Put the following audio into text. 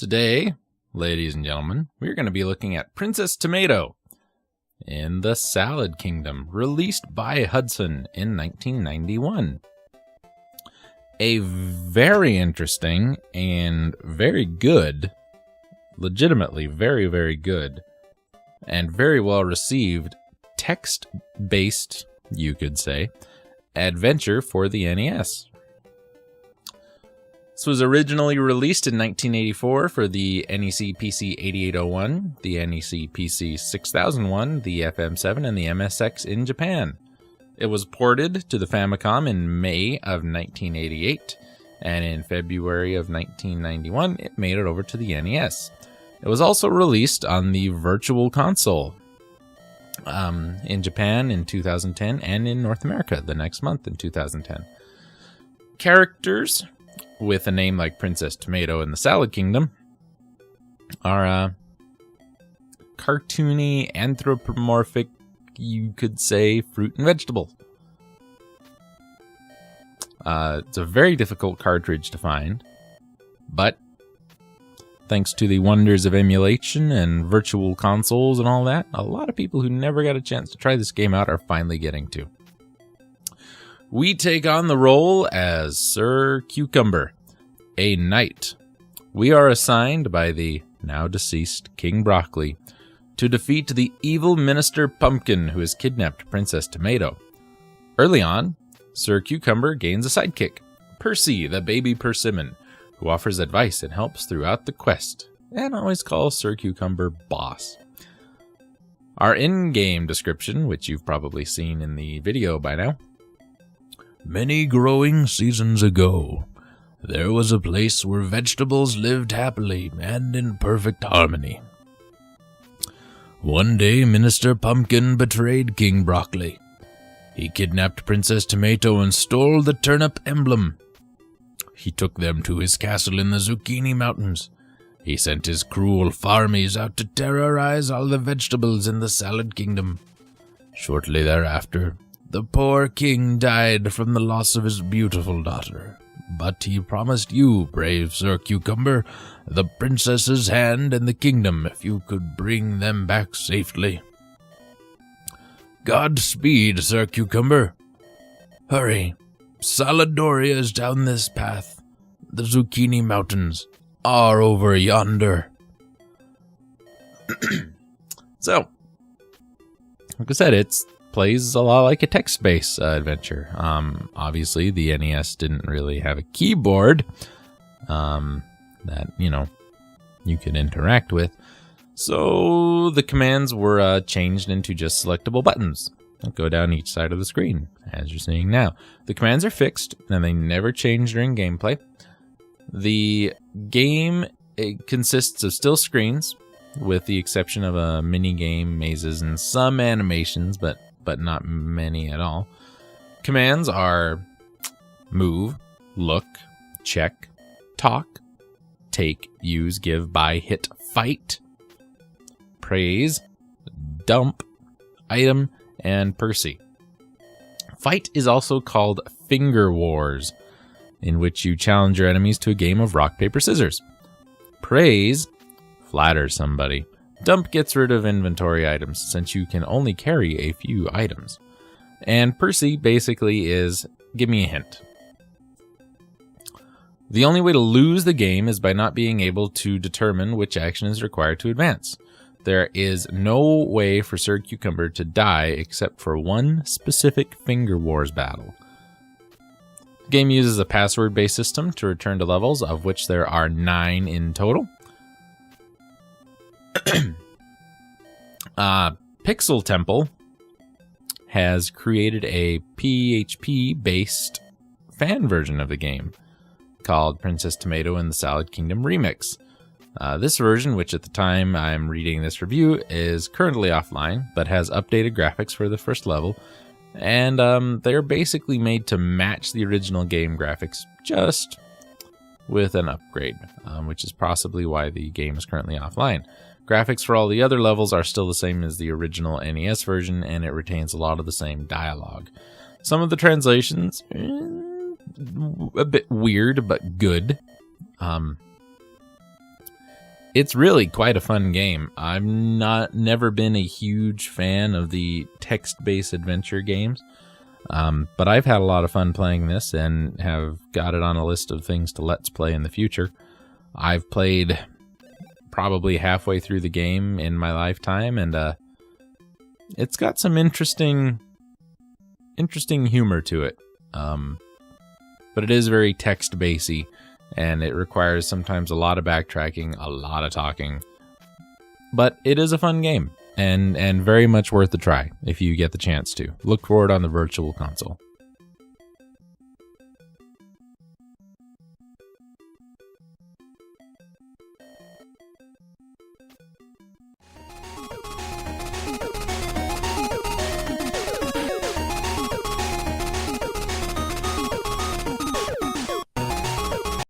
Today, ladies and gentlemen, we're going to be looking at Princess Tomato in the Salad Kingdom, released by Hudson in 1991. A very interesting and very good, legitimately very, very good, and very well received text-based, you could say, adventure for the NES. This was originally released in 1984 for the NEC PC 8801, the NEC PC 6001, the FM7, and the MSX in Japan. It was ported to the Famicom in May of 1988, and in February of 1991, it made it over to the NES. It was also released on the Virtual Console in Japan in 2010, and in North America the next month in 2010. Characters with a name like Princess Tomato in the Salad Kingdom are cartoony, anthropomorphic, you could say, fruit and vegetable. It's a very difficult cartridge to find, but thanks to the wonders of emulation and virtual consoles and all that, a lot of people who never got a chance to try this game out are finally getting to. We take on the role as Sir Cucumber, a knight. We are assigned by the now deceased King Broccoli to defeat the evil Minister Pumpkin who has kidnapped Princess Tomato. Early on, Sir Cucumber gains a sidekick, Percy the baby persimmon, who offers advice and helps throughout the quest, and always calls Sir Cucumber boss. Our in-game description, which you've probably seen in the video by now. Many growing seasons ago, there was a place where vegetables lived happily and in perfect harmony. One day, Minister Pumpkin betrayed King Broccoli. He kidnapped Princess Tomato and stole the turnip emblem. He took them to his castle in the Zucchini Mountains. He sent his cruel farmies out to terrorize all the vegetables in the Salad Kingdom. Shortly thereafter, the poor king died from the loss of his beautiful daughter, but he promised you, brave Sir Cucumber, the princess's hand and the kingdom if you could bring them back safely. Godspeed, Sir Cucumber. Hurry, Saladoria is down this path. The Zucchini Mountains are over yonder. So, like I said, it's plays a lot like a text-based adventure. Obviously, the NES didn't really have a keyboard that, you could interact with. So the commands were changed into just selectable buttons that go down each side of the screen, as you're seeing now. The commands are fixed, and they never change during gameplay. The game consists of still screens, with the exception of a mini-game, mazes, and some animations, but not many at all. Commands are move, look, check, talk, take, use, give, buy, hit, fight, praise, dump, item, and Percy. Fight is also called Finger Wars, in which you challenge your enemies to a game of rock, paper, scissors. Praise flatters somebody. Dump gets rid of inventory items, since you can only carry a few items. And Percy basically is, give me a hint. The only way to lose the game is by not being able to determine which action is required to advance. There is no way for Sir Cucumber to die except for one specific Finger Wars battle. The game uses a password-based system to return to levels, of which there are 9 in total. Pixel Temple has created a PHP-based fan version of the game called Princess Tomato in the Salad Kingdom Remix. This version, which at the time I'm reading this review, is currently offline, but has updated graphics for the first level, and they're basically made to match the original game graphics, just with an upgrade, which is possibly why the game is currently offline. Graphics for all the other levels are still the same as the original NES version, and it retains a lot of the same dialogue. Some of the translations, a bit weird, but good. It's really quite a fun game. I'm never been a huge fan of the text-based adventure games, but I've had a lot of fun playing this and have got it on a list of things to let's play in the future. I've played probably halfway through the game in my lifetime, and it's got some interesting humor to it. But it is very text-basy, and it requires sometimes a lot of backtracking, a lot of talking. But it is a fun game, and very much worth a try if you get the chance to. Look for it on the Virtual Console.